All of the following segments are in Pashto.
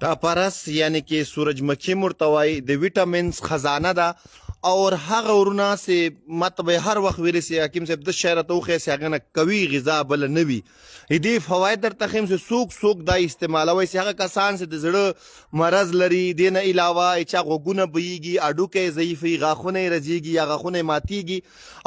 کاپارس یعنی کې سورجمکھی مرتوای د ویټامینز خزانه ده اور هغه ورونه سه مطلب هر وخت ویل سي حکیم صاحب د شهر ته خو سي هغه قوي غذا بل نه وي دې فواید در تخیم سه سوق دا استعمالوي سي هغه کسان سه د زړه مرض لري دینه علاوه چې غوګونه بيږي اډو کې ضعیفي غاخونه رځيږي یا غاخونه ماتيږي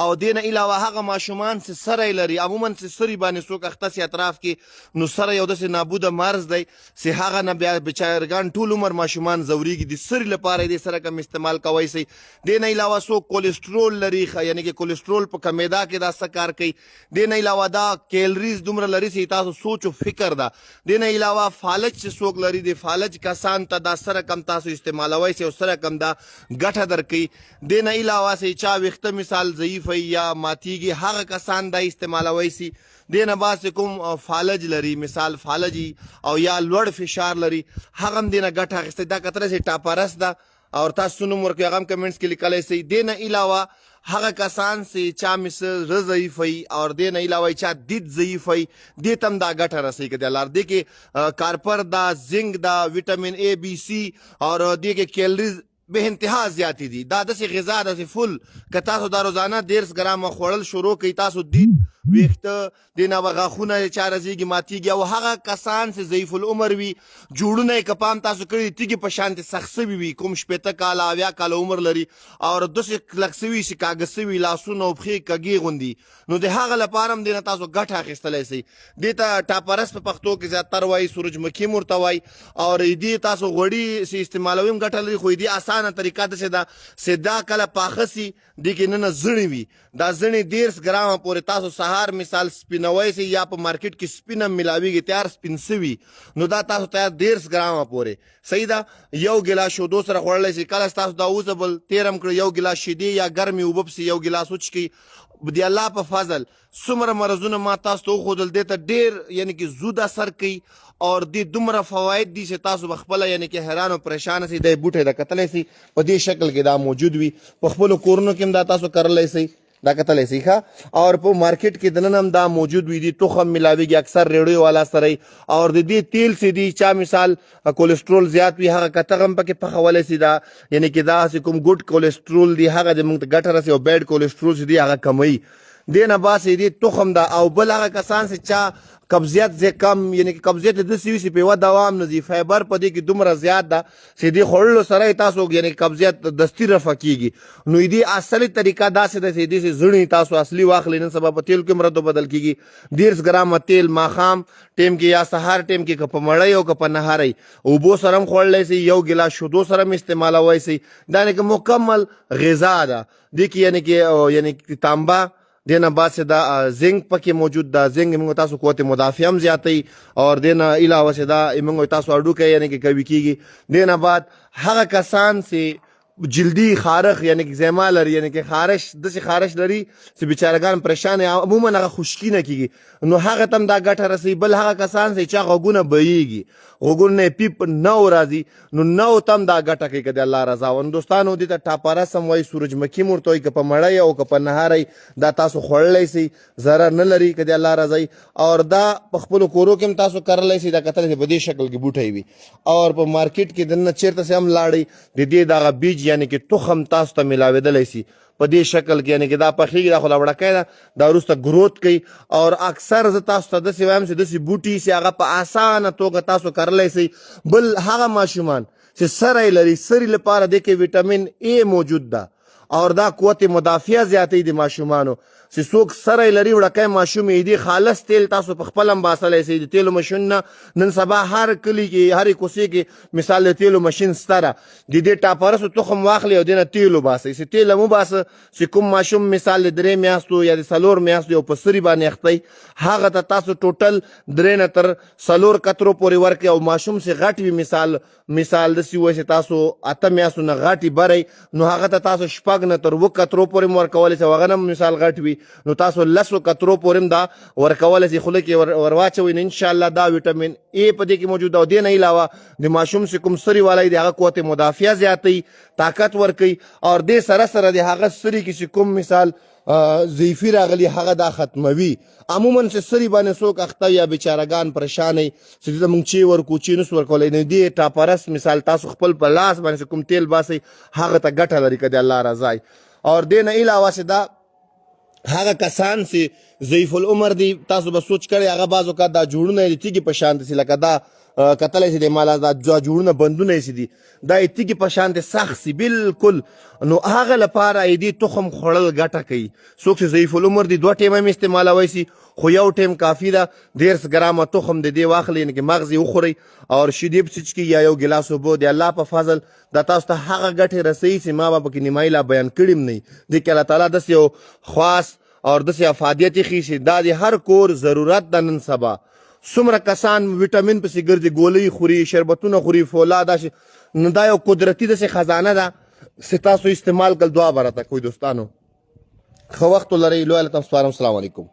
او دینه علاوه هغه ماشومان سه سره لري عموما سه سری باندې سوق اختص اطراف کې نو سره یو د نابود مرز دی سه هغه نه بیا بچارګان ټول عمر ماشومان زوريږي د سری لپاره دې سره کم استعمال کوي سي دینه علاوه سو کولیسټرول لري یعنی کې کولیسټرول په کمیدا کې دا څه کار کوي دینه علاوه دا کیلریز دومره لري چې تاسو سوچ او فکر دا دینه علاوه فالج چې سوق لري د فالج کسان ته دا سره کم تاسو استعمالوي سي او سره کم دا ګټه درکې دینه علاوه چې چا وخت مثال ضعیف یا ماتيږي هغه کسان دا استعمالوي سي دینه باس کوم فالج لري مثال فالجي او یا لوړ فشار لري هغه دینه ګټه اخیسته دا کتره سي ټاپرس دا اور تاسو نوم ورکوي هغه کمنټس کې لیکلای سي دینه علاوه هغه کسان سي چا مثل ضعیفي اور دینه علاوه چا دید ضعیفي دې تم دا ګټه رسي کې د لار دي کې کارپر دا زنک دا وټامین اے بی سی اور دې کې کیلریز به انتها زیاتی دي دا د غذا د فل ک تاسو دا روزانه 1.5 ګرام خوړل شروع کوي تاسو دید ویخته دینه غاخونه چارزيږي ماتيږي او هغه کسان چې ضعیف العمر وي جوړونه کپام تاسو کړی تیږي په شانت سخصوي وي کوم شپته کال اویا کال عمر لري او دسه کلکسوي شي کاغسوي لاسونه او خې کګي غوندي نو د هغه لپاره هم دینه تاسو ګټه اخیستلای سي دته ټاپرس په پښتو کې زیاتره وای سورجمکھی مرتوای اور دې تاسو غوړي سي استعمالوم ګټه لري خو دې اسانه طریقه ده سدا کله پاخسي د کې نه زړی وي دا زړی 1.5 ګرام پورې تاسو سهار مثال سپینوي سي یا په مارکیټ کې سپینم ملاويږي تیار سپین سوي نو دا تاسو ته 1.5 ګرام پورې صحیح ده یو ګلاس شودو سره خوړلای سي کله تاسو دا اوسبل تیرم کړ یو ګلاس شیدې یا ګرمي وبپسي یو ګلاس وچکی دی الله په فضل څومره مرزونه ما تاسو ته خودل دته ډیر یعنی کې زود اثر کوي اور دې دومره فواید دي چې تاسو بخپله یعنی کې حیران او پریشان سي د بوټي د کتلې سي په دې شکل کې دا موجود وي په خپل کورونو کې هم دا تاسو کړلای سي دا کتلې سي ښه اور په مارکیټ کې دنن هم دا موجود وي دي تخم ملاويږي اکثر ریډیو والا سره اور د دې تیل سي دي چا مثال کولیسټرول زیات وي هغه کتغم پکې پخولې سي دا یعنی کې دا کوم ګډ کولیسټرول دي هغه د موږ ګټه رسي او بیډ کولیسټرول سي دي هغه کموي دینه باسي دي تخم دا او بل هغه کسان چې چا قبضیت زه کم یعنی کې قبضیت د سی سی په دوام نه زی فایبر په دې کې دومره زیات ده چې دې خړلو سره تاسو یعنی قبضیت دستی رفع کیږي نو دې اصلي طریقه دا څه ده دې زړی تاسو اصلي واخلې نن سبب تیل کې مرته بدل کیږي 1.5 ګرام تیل ماخام ټیم کې یا سهار ټیم کې کپ مړی او کپ نهاري او بو سرم خړلې سي یو ګلاس شودو سره استعمالوي سي دا نه کې مکمل غذا ده دې کې یعنی کې تانبا دینا بعد سے دا زنک پکې موجود دا زنک موږ تاسو قوت مدافع هم زیاتي اور دینا علاوه سے دا موږ تاسو اډو کې یعنی کې کوي کیږي دینا بعد هغه کسان سي جلدی خارخ یعنی کہ زیما لري یعنی کہ خارش دسي خارش لري چې بیچارهګان پریشان عموما هغه خشکی نه کیږي نو هغه تم دا ګټه رسي بل هغه کسان چې چا غوګونه بېږي غوګونه پیپ نو راځي نو تم دا ګټه کوي کده الله رضا ون دوستانو دي ته ټاپاره سم وای سورجمکھی مرتوي ک په مړی او ک په نهاري دا تاسو خړلای سي zarar نه لري کده الله رضا اور دا په خپل کورو کې تاسو کړلای سي دا کتل په دې شکل کې بوټي وي اور په مارکیټ کې دنه چیرته سم لاړی د دې دا بیج یعنی کې تخم تاسو ته ملاویدلی سي په دې شکل کې یعنی کې دا پخېږي دا خو لا وړکۍ دا وروسته ګروت کوي اور اکثر زه تاسو ته داسې وایم چې داسې بوټي سي هغه په اسانه توګه تاسو کرلی سي بل هغه ماشومان چې سری لري سری لپاره د کې وټامین اے موجود ده اور دا قوت مدافع زیاتی د ماشومانو چې څوک سره لري وړکۍ ماشوم یې دی خالص تیل تاسو په خپل هم باسلی سي د تیلو ماشین نه نن سبا هر کلي کې هر کوڅې کې مثال د تیلو ماشین ستره د دې ټاپرسو تخم واخلي او دینه تیلو باسي چې تیل مو باسه چې کوم ماشوم مثال د 3 میاشتو یا د 4 میاشتو په سری باندې اختی هغه ته تاسو ټوټل 3 نه تر 4 کترو پورې ورکي او ماشوم سي غټ وي مثال د سی وای تاسو 8 میاشتو نه غټي بری نو هغه ته تاسو شپږ نه تر 2 کترو پورې ورکول سي وغه مثال غټ وي نو تاسو لسو کترو پورې دا ورکول سي خله کې ورواچوي ان شاء الله دا وټامین اے په دې کې موجود او دې نه علاوه د ماشوم سي کوم سری والای د هغه قوت مدافع زیاتي طاقت ورکي اور دې سره سره د هغه سری کې کوم مثال ضعیفي راغلی هغه دا ختموي. عموما چې سري باندې څوک اخته یا بیچارهګان پریشان وي چې دې ته موږ چې ورکو چې نسو ورکولی، نو دې ټاپرس مثال تاسو خپل په لاس باندې کوم تیل باسئ هغه ته ګټه لري که د الله رضا وي. او دې نه علاوه چې دا هغه کسان چې ضعیف العمر دي تاسو به سوچ کړئ هغه بعض اوقات دا جوړونه یې د تیږې په شان دي لکه دا کتلی چې دی مالا دا جوړونه بندونه یې چې دي دا یې تیږې په شان دی سخت سي بلکل. نو هغه لپاره یې دې تخم خوړل ګټه کوي. څوک چې ضعیف العمر دي 2 ټیمه هم استعمالوی سي خو یو ټیم کافي ده. 1.5 ګرامه تخم د دې واخلئ یعنې کې مغز یې وخورئ او شیدې په څښ کړي یا یو ګیلاس اوبه. د الله په فضل دا تاسو ته هغه ګټې رسوي چې ما به پکې نیمایي لا بیان کړي هم نه وي. دې کې الله تعالی داسې یو خاص اور داسې افادیت یې ښیي چې دا د هر کور ضرورت ده. نن سبا څومره کسان ویټامین پسې ګرځي، ګولۍ خوري، شربتونه خوري، فولاد داسې. نو دا یو قدرتي داسې خزانه ده چې تاسو استعمال کړل. دعا به راته کوئ دوستانو. ښه وخت ولرئ. لوی الله ته سپارم. السلام علیکم.